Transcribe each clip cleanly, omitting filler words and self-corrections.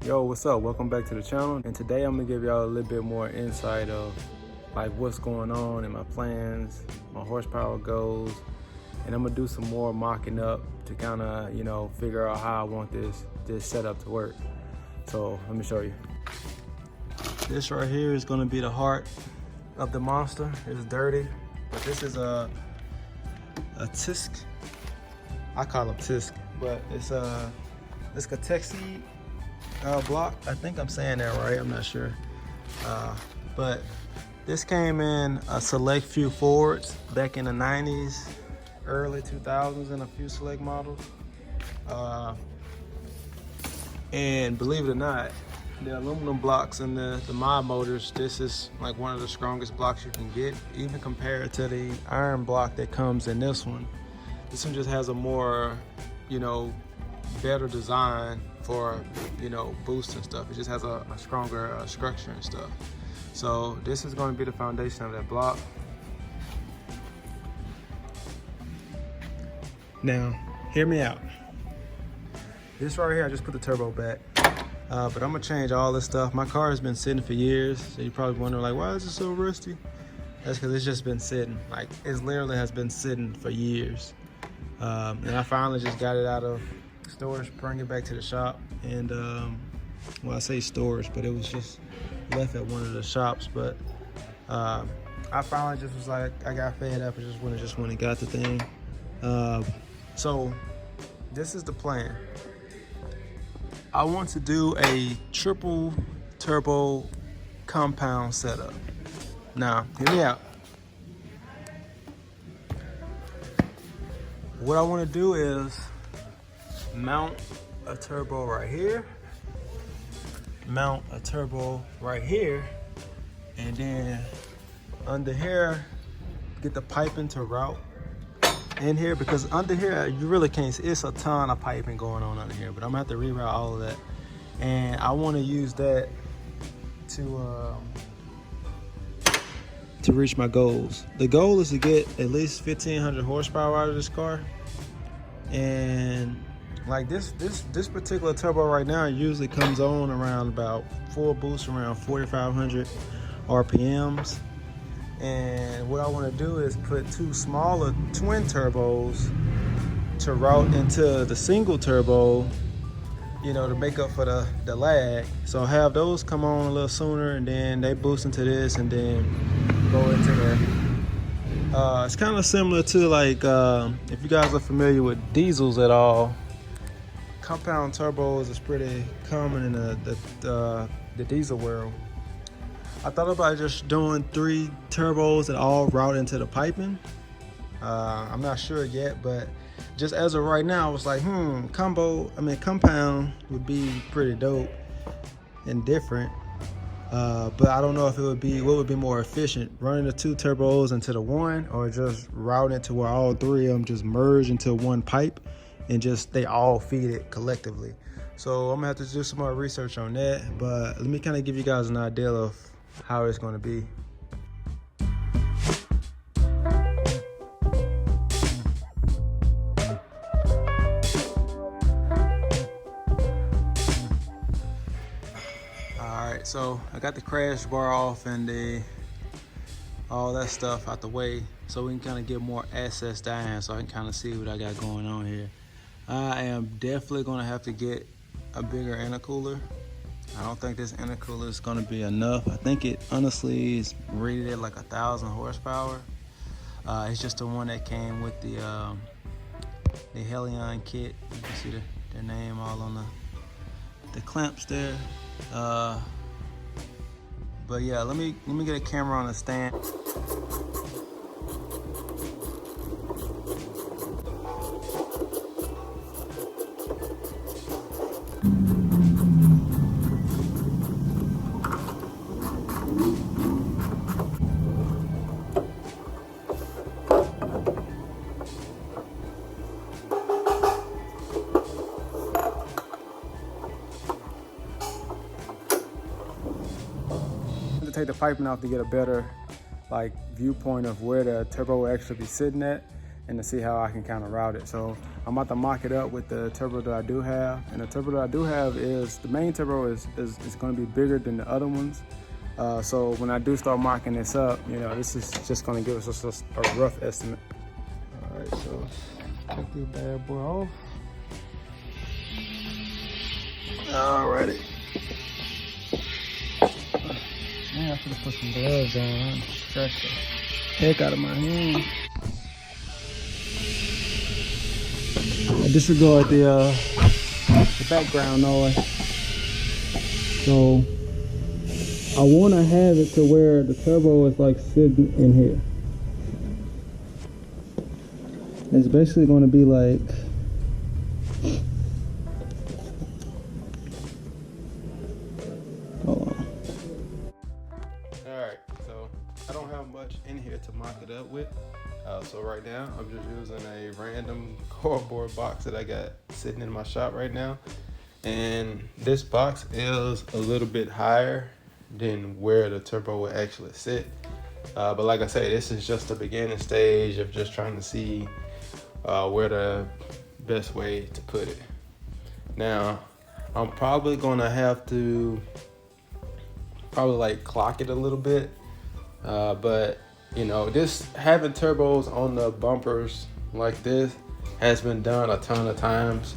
Yo, what's up? Welcome back to the channel. And today I'm gonna give y'all a little bit more insight of like what's going on in my plans, my horsepower goals, and I'm gonna do some more mocking up to kind of, you know, figure out how I want this setup to work. So let me show you. This right here is gonna be the heart of the monster. It's dirty, but this is a tisk. I call them tisk, but it's a Katexi block. I think I'm saying that right, I'm not sure. But this came in a select few Fords back in the 90s, early 2000s in a few select models. And believe it or not, the aluminum blocks in the mod motors, this is like one of the strongest blocks you can get, even compared to the iron block that comes in this one. This one just has a more, you know, better design for, you know, boost and stuff. It just has a stronger structure and stuff. So this is going to be the foundation of that block. Now, hear me out. This right here, I just put the turbo back, but I'm gonna change all this stuff. My car has been sitting for years, so you're probably wondering like, why is it so rusty? That's because it's just been sitting. Like, it literally has been sitting for years. And I finally just got it out of storage, bring it back to the shop, and well, I say storage, but it was just left at one of the shops. But I finally just was like, I got fed up and just went and got the thing. So this is the plan. I want to do a triple turbo compound setup. Now, hear me out. What I want to do is mount a turbo right here, mount a turbo right here, and then under here, get the piping to route in here, because under here you really can't see. It's a ton of piping going on under here, but I'm gonna have to reroute all of that, and I want to use that to reach my goals. The goal is to get at least 1,500 horsepower out of this car, and like this particular turbo right now usually comes on around about full boost around 4,500 RPMs. And what I want to do is put two smaller twin turbos to route into the single turbo, you know, to make up for the lag. So have those come on a little sooner, and then they boost into this and then go into that. It's kind of similar to like, if you guys are familiar with diesels at all, compound turbos is pretty common in the diesel world. I thought about just doing 3 turbos that all route into the piping. I'm not sure yet, but just as of right now, I was like, compound would be pretty dope and different. But I don't know if it would be, what would be more efficient, running the 2 turbos into the one, or just routing to where all 3 of them just merge into one pipe and just they all feed it collectively. So I'm gonna have to do some more research on that, but let me kind of give you guys an idea of how it's going to be. Alright, so I got the crash bar off and all that stuff out the way, so we can kind of get more access down, so I can kind of see what I got going on here. I am definitely going to have to get a bigger intercooler. I don't think this intercooler is going to be enough. I think it honestly is rated at like 1,000 horsepower. It's just the one that came with the Helion kit. You can see their name all on the clamps there. But yeah, let me get a camera on the stand. Take the piping off to get a better like viewpoint of where the turbo will actually be sitting at, and to see how I can kind of route it. So I'm about to mock it up with the turbo that I do have. And the turbo that I do have is, the main turbo is going to be bigger than the other ones. So when I do start mocking this up, you know, this is just going to give us a rough estimate. All right, so take this bad boy off. Alrighty. Man, I should have put some gloves on. I stretched the heck out of my hand. I disregard the background noise. So I want to have it to where the turbo is like sitting in here. It's basically going to be like, hold on. Alright, so I don't have much in here to mock it up with. So right now I'm just using a random cardboard box that I got sitting in my shop right now. And this box is a little bit higher than where the turbo will actually sit. But like I say, this is just the beginning stage of just trying to see where the best way to put it. Now, I'm probably gonna have to like clock it a little bit, but you know, this having turbos on the bumpers like this has been done a ton of times,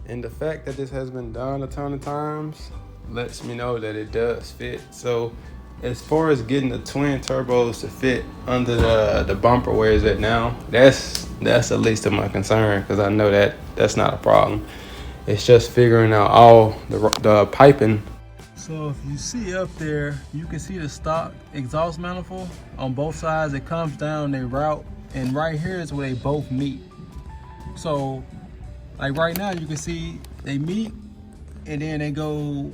and the fact that this has been done a ton of times lets me know that it does fit. So as far as getting the twin turbos to fit under the bumper where is it now, that's the least of my concern, because I know that that's not a problem. It's just figuring out all the piping. So if you see up there, you can see the stock exhaust manifold on both sides. It comes down, they route, and right here is where they both meet. So like right now you can see they meet, and then they go,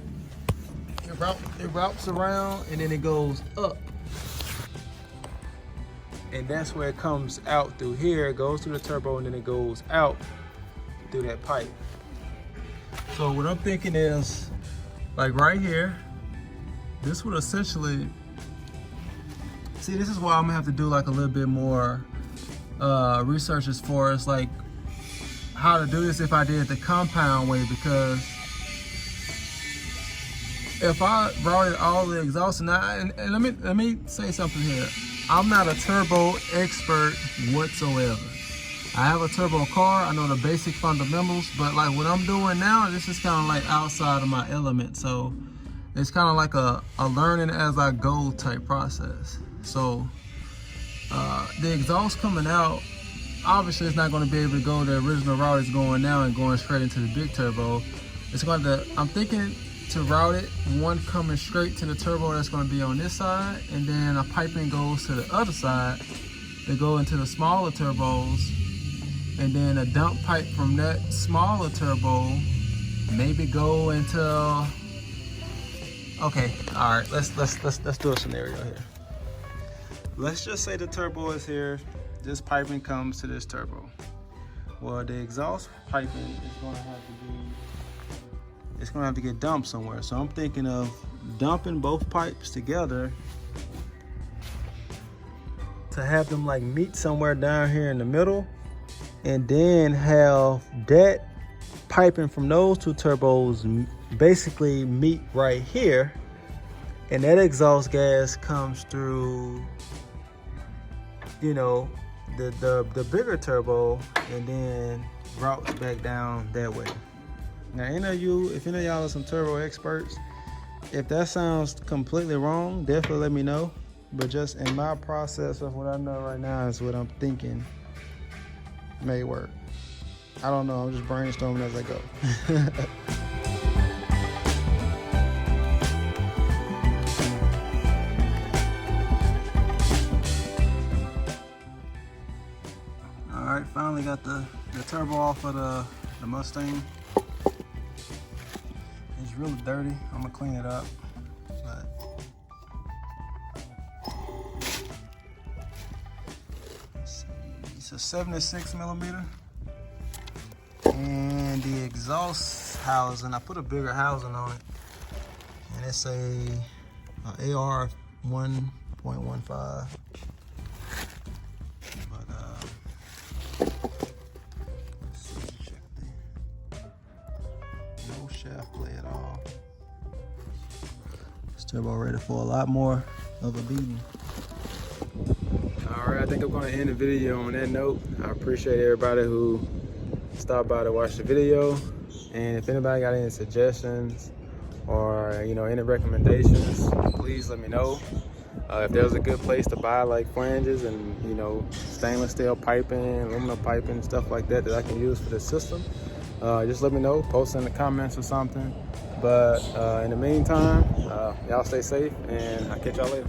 it routes around, and then it goes up. And that's where it comes out through here. It goes through the turbo, and then it goes out through that pipe. So what I'm thinking is, like right here, this would essentially, see, this is why I'm gonna have to do like a little bit more research as far as like how to do this if I did it the compound way, because if I routed all the exhaust, and let me say something here. I'm not a turbo expert whatsoever. I have a turbo car, I know the basic fundamentals, but like what I'm doing now, this is kind of like outside of my element. So it's kind of like a learning as I go type process. So the exhaust coming out, obviously it's not going to be able to go the original route it's going now and going straight into the big turbo. It's going to, I'm thinking to route it, one coming straight to the turbo that's going to be on this side, and then a piping goes to the other side to go into the smaller turbos, and then a dump pipe from that smaller turbo maybe go into, okay, all right, let's do a scenario here. Let's just say the turbo is here, this piping comes to this turbo. Well, the exhaust piping is going to have to be, it's going to have to get dumped somewhere. So I'm thinking of dumping both pipes together to have them like meet somewhere down here in the middle, and then have that piping from those two turbos basically meet right here, and that exhaust gas comes through, you know, the bigger turbo, and then routes back down that way. Now, if any of y'all are some turbo experts, if that sounds completely wrong, definitely let me know. But just in my process of what I know right now is what I'm thinking may work. I don't know, I'm just brainstorming as I go. All right, finally got the turbo off of the Mustang. It's really dirty. I'm gonna clean it up. But let's see. It's a 76 millimeter. And the exhaust housing, I put a bigger housing on it. And it's a AR 1.15. But Let's see, check no shaft play at all. This turbo ready for a lot more of a beating. All right, I think I'm gonna end the video on that note. I appreciate everybody who stopped by to watch the video. And if anybody got any suggestions or any recommendations, please let me know. If there's a good place to buy like flanges and stainless steel piping, aluminum piping, stuff like that I can use for the system, just let me know. Post in the comments or something. But in the meantime, y'all stay safe, and I'll catch y'all later.